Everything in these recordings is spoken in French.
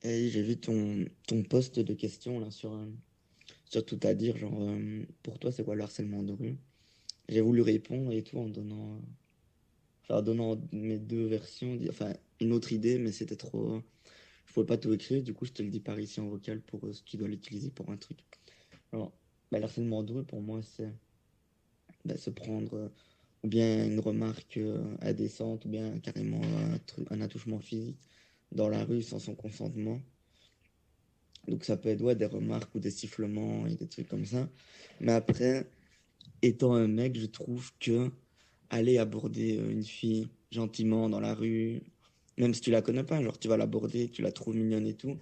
Et j'ai vu ton post de questions là sur tout à dire, genre pour toi c'est quoi le harcèlement de rue? J'ai voulu répondre et tout en donnant, enfin, en donnant mes deux versions, enfin une autre idée, mais c'était trop. Je pouvais pas tout écrire, du coup je te le dis par ici en vocal pour si tu dois l'utiliser pour un truc. Alors, bah, le harcèlement de rue pour moi c'est se prendre ou bien une remarque indécente ou bien carrément un attouchement physique dans la rue sans son consentement. Donc ça peut être ouais, des remarques ou des sifflements et des trucs comme ça. Mais après, étant un mec, je trouve que aller aborder une fille gentiment dans la rue, même si tu la connais pas, genre tu vas l'aborder, tu la trouves mignonne et tout,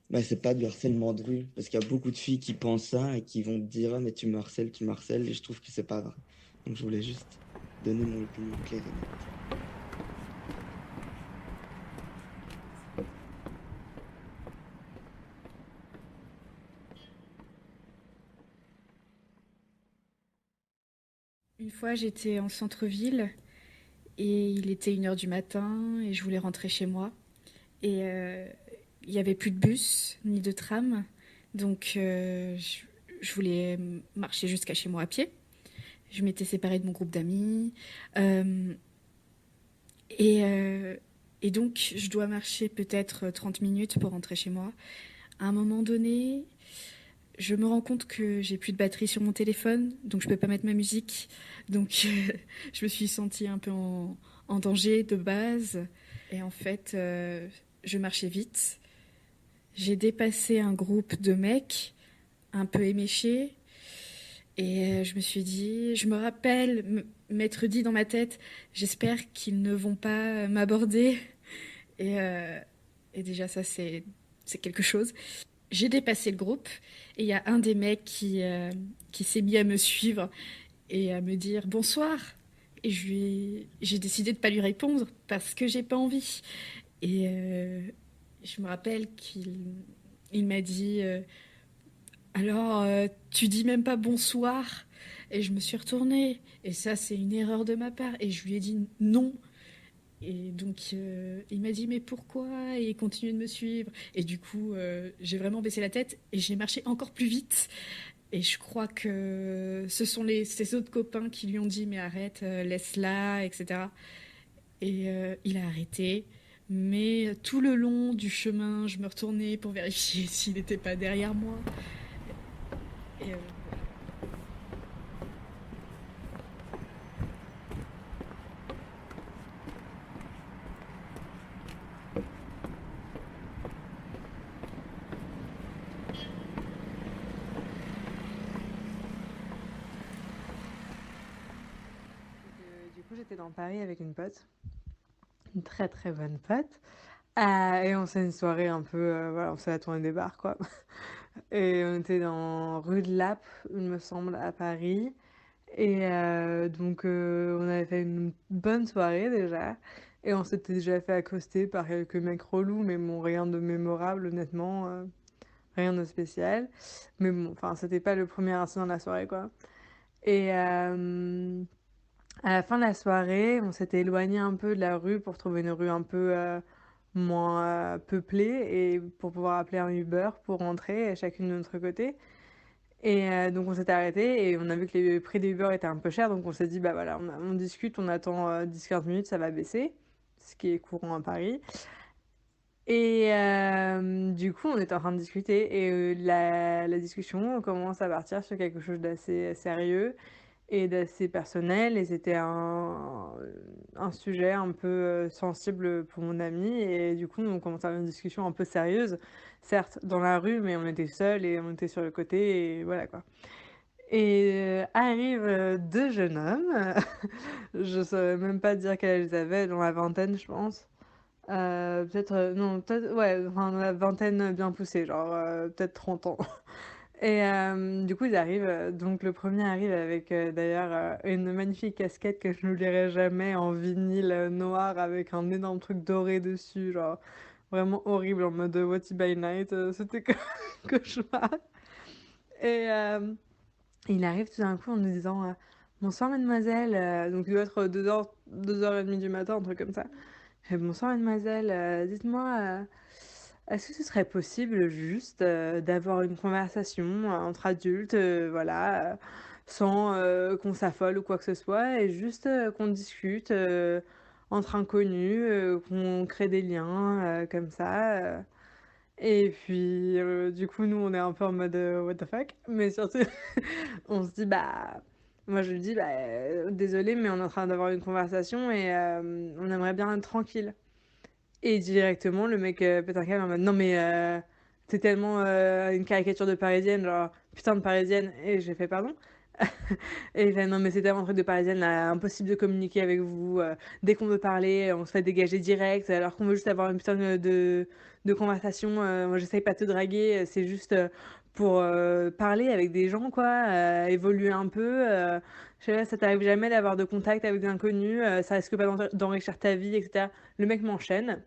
bah c'est pas du harcèlement de rue. Parce qu'il y a beaucoup de filles qui pensent ça et qui vont te dire ah, mais tu me harcèles, et je trouve que c'est pas vrai. Donc je voulais juste donner mon opinion claire et nette. Une fois, j'étais en centre-ville et il était 1 heure du matin et je voulais rentrer chez moi. Et il n'y avait plus de bus ni de tram. Donc je voulais marcher jusqu'à chez moi à pied. Je m'étais séparée de mon groupe d'amis. Euh, et, euh, et donc je dois marcher peut-être 30 minutes pour rentrer chez moi. À un moment donné, je me rends compte que j'ai plus de batterie sur mon téléphone, donc je peux pas mettre ma musique. Donc je me suis sentie un peu en danger de base. Et en fait, je marchais vite. J'ai dépassé un groupe de mecs un peu éméchés. Et je me suis dit, je me rappelle m'être dit dans ma tête, j'espère qu'ils ne vont pas m'aborder. Et, euh, et déjà, ça, c'est quelque chose. J'ai dépassé le groupe et il y a un des mecs qui s'est mis à me suivre et à me dire bonsoir. Et j'ai décidé de pas lui répondre parce que j'ai pas envie. Et je me rappelle qu'il m'a dit alors tu dis même pas bonsoir. Et je me suis retournée et ça c'est une erreur de ma part et je lui ai dit non. Et donc, il m'a dit, mais pourquoi? Et il continue de me suivre. Et du coup, j'ai vraiment baissé la tête et j'ai marché encore plus vite. Et je crois que ce sont ses autres copains qui lui ont dit, mais arrête, laisse-la, etc. Et il a arrêté. Mais tout le long du chemin, je me retournais pour vérifier s'il n'était pas derrière moi. Et voilà. Du coup, j'étais dans Paris avec une pote, une très très bonne pote. Et on s'est une soirée un peu, voilà, on s'est la tournée des bars, quoi. Et on était dans rue de Lappe, il me semble, à Paris. Et donc, on avait fait une bonne soirée déjà. Et on s'était déjà fait accoster par quelques mecs relous, mais bon, rien de mémorable, honnêtement. Rien de spécial. Mais bon, enfin, c'était pas le premier incident de la soirée, quoi. Et à la fin de la soirée, on s'était éloigné un peu de la rue pour trouver une rue un peu moins peuplée et pour pouvoir appeler un Uber pour rentrer, chacune de notre côté. Et donc on s'était arrêté et on a vu que les prix des Uber étaient un peu chers, donc on s'est dit, bah voilà, on discute, on attend 10-15 minutes, ça va baisser, ce qui est courant à Paris. Et du coup, on était en train de discuter et la discussion commence à partir sur quelque chose d'assez sérieux et d'assez personnel et c'était un sujet un peu sensible pour mon ami et du coup, on commence à avoir une discussion un peu sérieuse, certes dans la rue, mais on était seuls et on était sur le côté et voilà quoi. Et arrivent 2 jeunes hommes, je saurais même pas dire quel âge ils avaient, dans la vingtaine, je pense. Peut-être, non, peut-être, ouais, enfin, dans la vingtaine bien poussée, genre, peut-être 30 ans. Et du coup, ils arrivent, donc le premier arrive avec d'ailleurs une magnifique casquette que je n'oublierai jamais en vinyle noir avec un énorme truc doré dessus, genre vraiment horrible en mode What If by Night, c'était cauchemar. Et il arrive tout d'un coup en nous disant bonsoir mademoiselle, donc il doit être 2 heures, 2h30 du matin, un truc comme ça. Bonsoir mademoiselle, dites-moi, est-ce que ce serait possible juste, d'avoir une conversation entre adultes, voilà, sans, qu'on s'affole ou quoi que ce soit et juste, qu'on discute, entre inconnus, qu'on crée des liens, comme ça, et puis, du coup, nous, on est un peu en mode, «What the fuck?» mais surtout, on se dit, bah moi, je lui dis: «Bah, désolée, mais on est en train d'avoir une conversation et on aimerait bien être tranquille». Et directement, le mec, pète un câble en mode: «Non mais tu tellement, une caricature de parisienne, genre, putain de parisienne» et j'ai fait: «Pardon?» et il fait: «Non mais c'est tellement un truc de parisienne là, impossible de communiquer avec vous, dès qu'on veut parler, on se fait dégager direct, alors qu'on veut juste avoir une putain de conversation, moi j'essaye pas de te draguer, c'est juste, pour, parler avec des gens quoi, évoluer un peu, je sais pas, ça t'arrive jamais d'avoir de contact avec des inconnus, ça risque pas d'enrichir ta vie et cetera». Le mec m'enchaîne.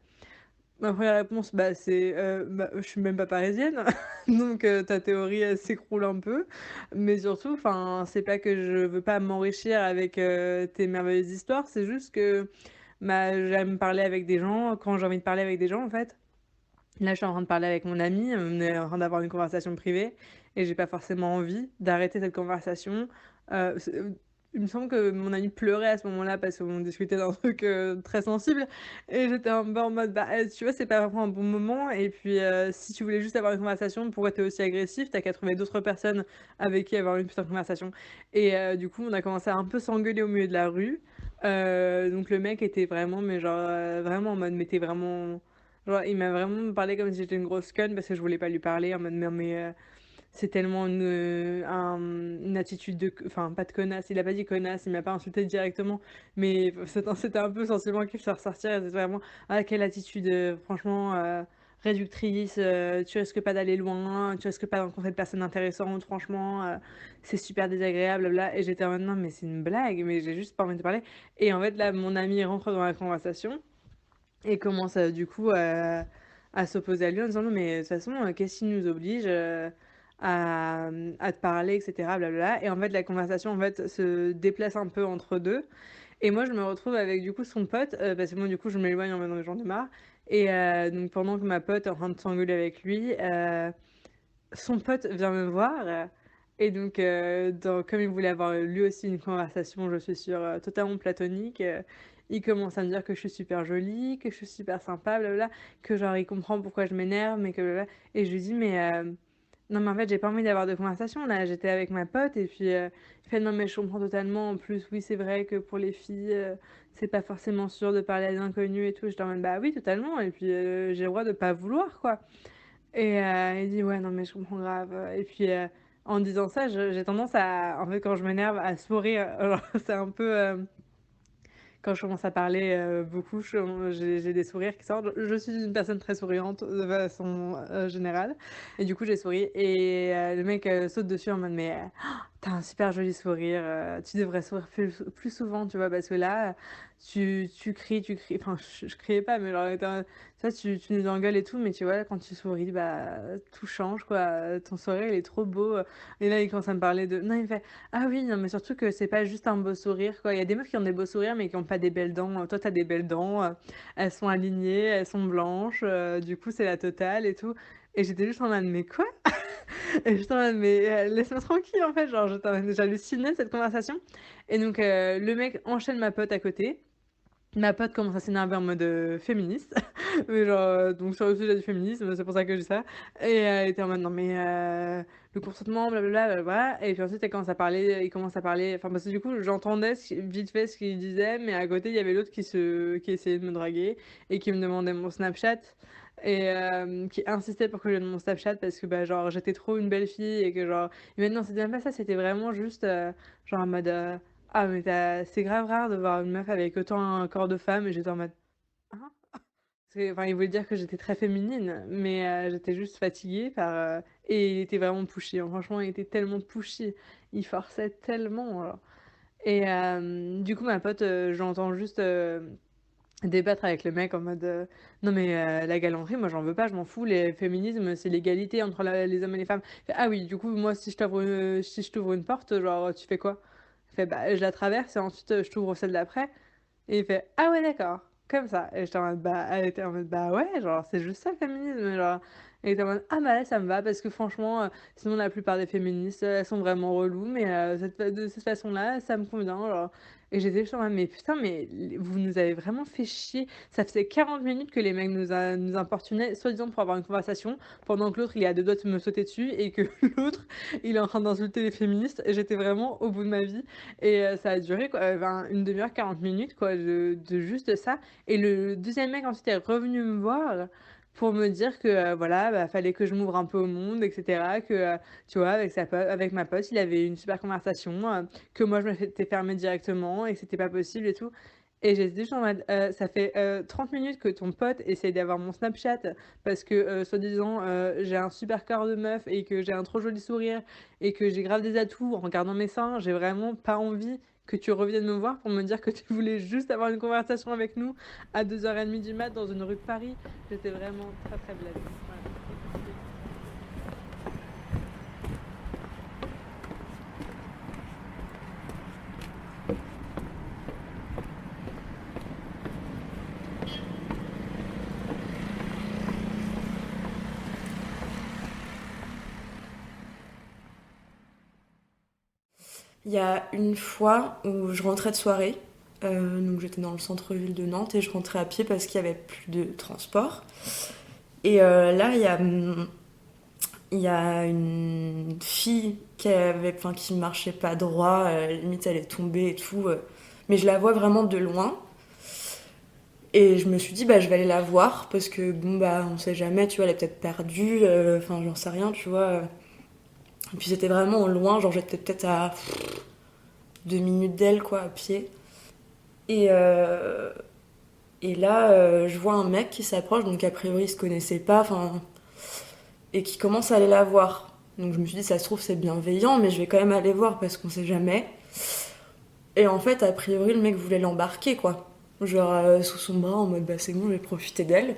Ma première réponse, bah, c'est, bah, je suis même pas parisienne, donc ta théorie, elle s'écroule un peu. Mais surtout, enfin, c'est pas que je veux pas m'enrichir avec, tes merveilleuses histoires, c'est juste que, bah, j'aime parler avec des gens quand j'ai envie de parler avec des gens, en fait. Là, je suis en train de parler avec mon ami, on est en train d'avoir une conversation privée et j'ai pas forcément envie d'arrêter cette conversation. Il me semble que mon ami pleurait à ce moment-là parce qu'on discutait d'un truc, très sensible et j'étais un peu en mode: «Bah, tu vois, c'est pas vraiment un bon moment et puis, si tu voulais juste avoir une conversation, pourquoi tu es aussi agressif? Tu as qu'à trouver d'autres personnes avec qui avoir une putain de conversation» et du coup, on a commencé à un peu s'engueuler au milieu de la rue. Donc le mec était vraiment mais genre, vraiment en mode: «Mais tu vraiment». Genre, il m'a vraiment parlé comme si j'étais une grosse conne parce que je voulais pas lui parler en mode: «Non mais, c'est tellement une attitude de c» enfin pas de connasse, il a pas dit connasse, il m'a pas insulté directement, mais c'était un peu sentiment qui fait ressortir et c'est vraiment: «Ah quelle attitude, franchement, réductrice, tu risques pas d'aller loin, tu risques pas de rencontrer de personnes intéressantes, franchement, c'est super désagréable, bla et j'étais en mode: «Non mais c'est une blague, mais j'ai juste pas envie de te parler» et en fait là, mon ami rentre dans la conversation et commence, du coup, à s'opposer à lui en disant: «Non mais de toute façon, qu'est-ce qui nous oblige, à te parler et cetera blablabla» et en fait, la conversation, en fait, se déplace un peu entre 2 et moi, je me retrouve avec, du coup, son pote, parce que moi, du coup, je m'éloigne en mode: «Non mais j'en ai marre» et donc pendant que ma pote est en train de s'engueuler avec lui, son pote vient me voir, et donc comme il voulait avoir lui aussi une conversation, je suis sûre, totalement platonique, il commence à me dire que je suis super jolie, que je suis super sympa, blabla, que genre il comprend pourquoi je m'énerve, mais que blabla et je lui dis: «Mais non, mais en fait, j'ai pas envie d'avoir de conversation là, j'étais avec ma pote» et puis, il fait: «Non, mais je comprends totalement. En plus, oui, c'est vrai que pour les filles, c'est pas forcément sûr de parler à des inconnus et tout». J'étais en mode: «Bah oui, totalement et puis, j'ai le droit de pas vouloir, quoi». Et il dit: «Ouais, non, mais je comprends grave», et puis, en disant ça, je j'ai tendance à en fait, quand je m'énerve, à sourire, alors c'est un peu, quand je commence à parler, beaucoup, j'ai des sourires qui sortent. Je suis une personne très souriante de façon, générale et du coup, j'ai souri et le mec, saute dessus en mode: «Mais, tu un super joli sourire, tu devrais sourire plus souvent, tu vois? Parce que là, tu cries» enfin, je criais pas, mais genre, tu vois, tu nous engueules et tout, mais tu vois, quand tu souris, bah, tout change, quoi, ton sourire, il est trop beau, et là, il commence à me parler de non, il me fait: «Ah oui, non, mais surtout que c'est pas juste un beau sourire, quoi. Il y a des meufs qui ont des beaux sourires, mais qui ont pas des belles dents. Toi, tu as des belles dents, elles sont alignées, elles sont blanches, du coup, c'est la totale et tout» et j'étais juste en mode: «Mais quoi?» et j'étais en mode: «Mais, laisse-moi tranquille, en fait». Genre, j'étais en mode j'hallucinais cette conversation et donc le mec enchaîne ma pote à côté. Ma pote commence à s'énerver en mode, féministe, mais genre, donc sur le sujet du féminisme, c'est pour ça que je dis ça et elle était en mode: «Non mais le consentement blablabla, blablabla» et puis ensuite elle commence à parler il commence à parler enfin parce que du coup j'entendais vite fait ce qu'il disait, mais à côté il y avait l'autre qui essayait de me draguer et qui me demandait mon Snapchat et qui insistait pour que je lui donne mon Snapchat parce que, bah, genre j'étais trop une belle fille et que genre mais non c'était même pas ça, c'était vraiment juste, genre en mode, ah mais c'est grave rare de voir une meuf avec autant un corps de femme et j'étais en mode: «Hein?» enfin, il voulait dire que j'étais très féminine, mais j'étais juste fatiguée et il était vraiment pushy, hein. Franchement, il était tellement pushy. Il forçait tellement, genre et du coup, ma pote, j'entends juste, débattre avec le mec en mode, «Non mais la galanterie, moi j'en veux pas, je m'en fous, les féminisme, c'est l'égalité entre les hommes et les femmes». Il fait: «Ah oui, du coup, moi si je t'ouvre une porte, genre, tu fais quoi?» Il fait: «Bah, je la traverse et ensuite, je t'ouvre celle d'après» et il fait: «Ah ouais, d'accord». comme ça. Et j'étais en mode, bah, elle était en mode, bah ouais, genre, c'est juste ça le féminisme, genre. Elle était en mode, ah bah là, ça me va, parce que franchement, sinon la plupart des féministes, elles sont vraiment reloues, mais de cette façon-là, ça me convient, genre. Et j'étais juste en mode, mais putain, mais vous nous avez vraiment fait chier. Ça faisait 40 minutes que les mecs nous importunaient, soi-disant pour avoir une conversation, pendant que l'autre, il est à deux doigts de me sauter dessus, et que l'autre, il est en train d'insulter les féministes, et j'étais vraiment au bout de ma vie. Et ça a duré quoi, une demi-heure, 40 minutes quoi, de juste ça. Et le deuxième mec ensuite est revenu me voir pour me dire que voilà, bah, fallait que je m'ouvre un peu au monde, etc. Que tu vois, avec ma pote, il avait eu une super conversation, que moi je me m'étais fermée directement et que c'était pas possible et tout. Et j'étais juste en mode, ça fait 30 minutes que ton pote essaye d'avoir mon Snapchat parce que, soi-disant, j'ai un super corps de meuf et que j'ai un trop joli sourire et que j'ai grave des atouts en regardant mes seins. J'ai vraiment pas envie que tu reviennes me voir pour me dire que tu voulais juste avoir une conversation avec nous à 2h30 du mat dans une rue de Paris. J'étais vraiment très très blasée. Voilà. Il y a une fois où je rentrais de soirée, donc j'étais dans le centre-ville de Nantes et je rentrais à pied parce qu'il n'y avait plus de transport. Et là, il y a une fille qui marchait pas droit, limite elle est tombée et tout, mais je la vois vraiment de loin. Et je me suis dit, bah, je vais aller la voir parce que, bon, bah, on sait jamais, tu vois, elle est peut-être perdue, enfin, j'en sais rien, tu vois. Et puis c'était vraiment loin, genre j'étais peut-être à 2 minutes d'elle, quoi, à pied. Et, euh, et là, je vois un mec qui s'approche, donc a priori il se connaissait pas, enfin, et qui commence à aller la voir. Donc je me suis dit, ça se trouve, c'est bienveillant, mais je vais quand même aller voir parce qu'on sait jamais. Et en fait, a priori, le mec voulait l'embarquer, quoi. Genre sous son bras, en mode, bah c'est bon, je vais profiter d'elle.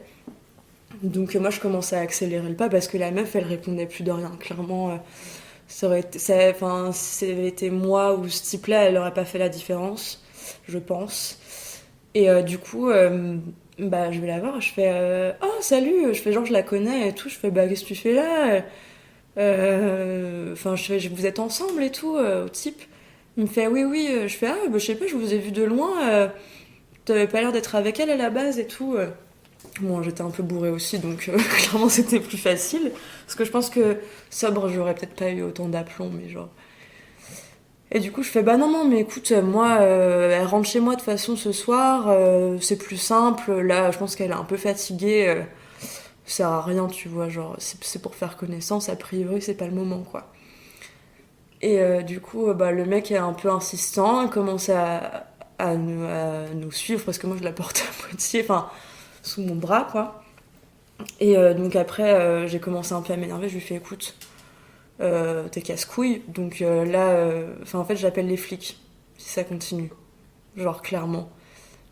Donc moi, je commençais à accélérer le pas parce que la meuf, elle répondait plus de rien. Clairement, enfin, si ça avait été moi ou ce type-là, elle aurait pas fait la différence, je pense. Et du coup, bah, je vais la voir, je fais oh salut, je fais genre je la connais et tout, je fais bah qu'est-ce que tu fais là? Enfin, je fais vous êtes ensemble et tout, au type. Il me fait oui, oui, je fais ah bah je sais pas, je vous ai vu de loin, t'avais pas l'air d'être avec elle à la base et tout. Bon, j'étais un peu bourrée aussi, donc clairement c'était plus facile. Parce que je pense que sobre, j'aurais peut-être pas eu autant d'aplomb, mais genre. Et du coup, je fais bah non, non, mais écoute, moi, elle rentre chez moi de toute façon ce soir, c'est plus simple. Là, je pense qu'elle est un peu fatiguée, ça sert à rien, tu vois, genre, c'est pour faire connaissance, a priori, c'est pas le moment, quoi. Et du coup, bah, le mec est un peu insistant, il commence à nous suivre parce que moi je la porte à moitié, enfin, sous mon bras, quoi. Et donc après, j'ai commencé un peu à m'énerver, je lui fais écoute, t'es casse-couille, donc là, enfin en fait j'appelle les flics si ça continue, genre clairement.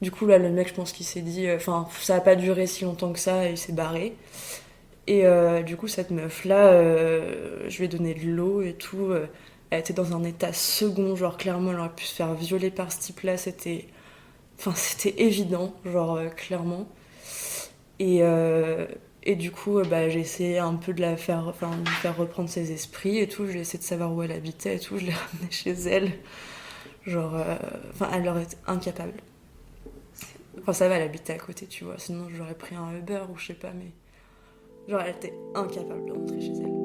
Du coup là le mec je pense qu'il s'est dit, enfin ça a pas duré si longtemps que ça et il s'est barré. Et du coup cette meuf là, je lui ai donné de l'eau et tout, elle était dans un état second, genre clairement elle aurait pu se faire violer par ce type là, c'était évident, genre clairement. Et, euh, et du coup, bah, j'ai essayé un peu de lui faire reprendre ses esprits et tout. J'ai essayé de savoir où elle habitait et tout. Je l'ai ramenée chez elle. Genre, enfin, elle aurait été incapable. Enfin, ça va, elle habitait à côté, tu vois. Sinon, j'aurais pris un Uber ou je sais pas, mais. Genre, elle était incapable de rentrer chez elle.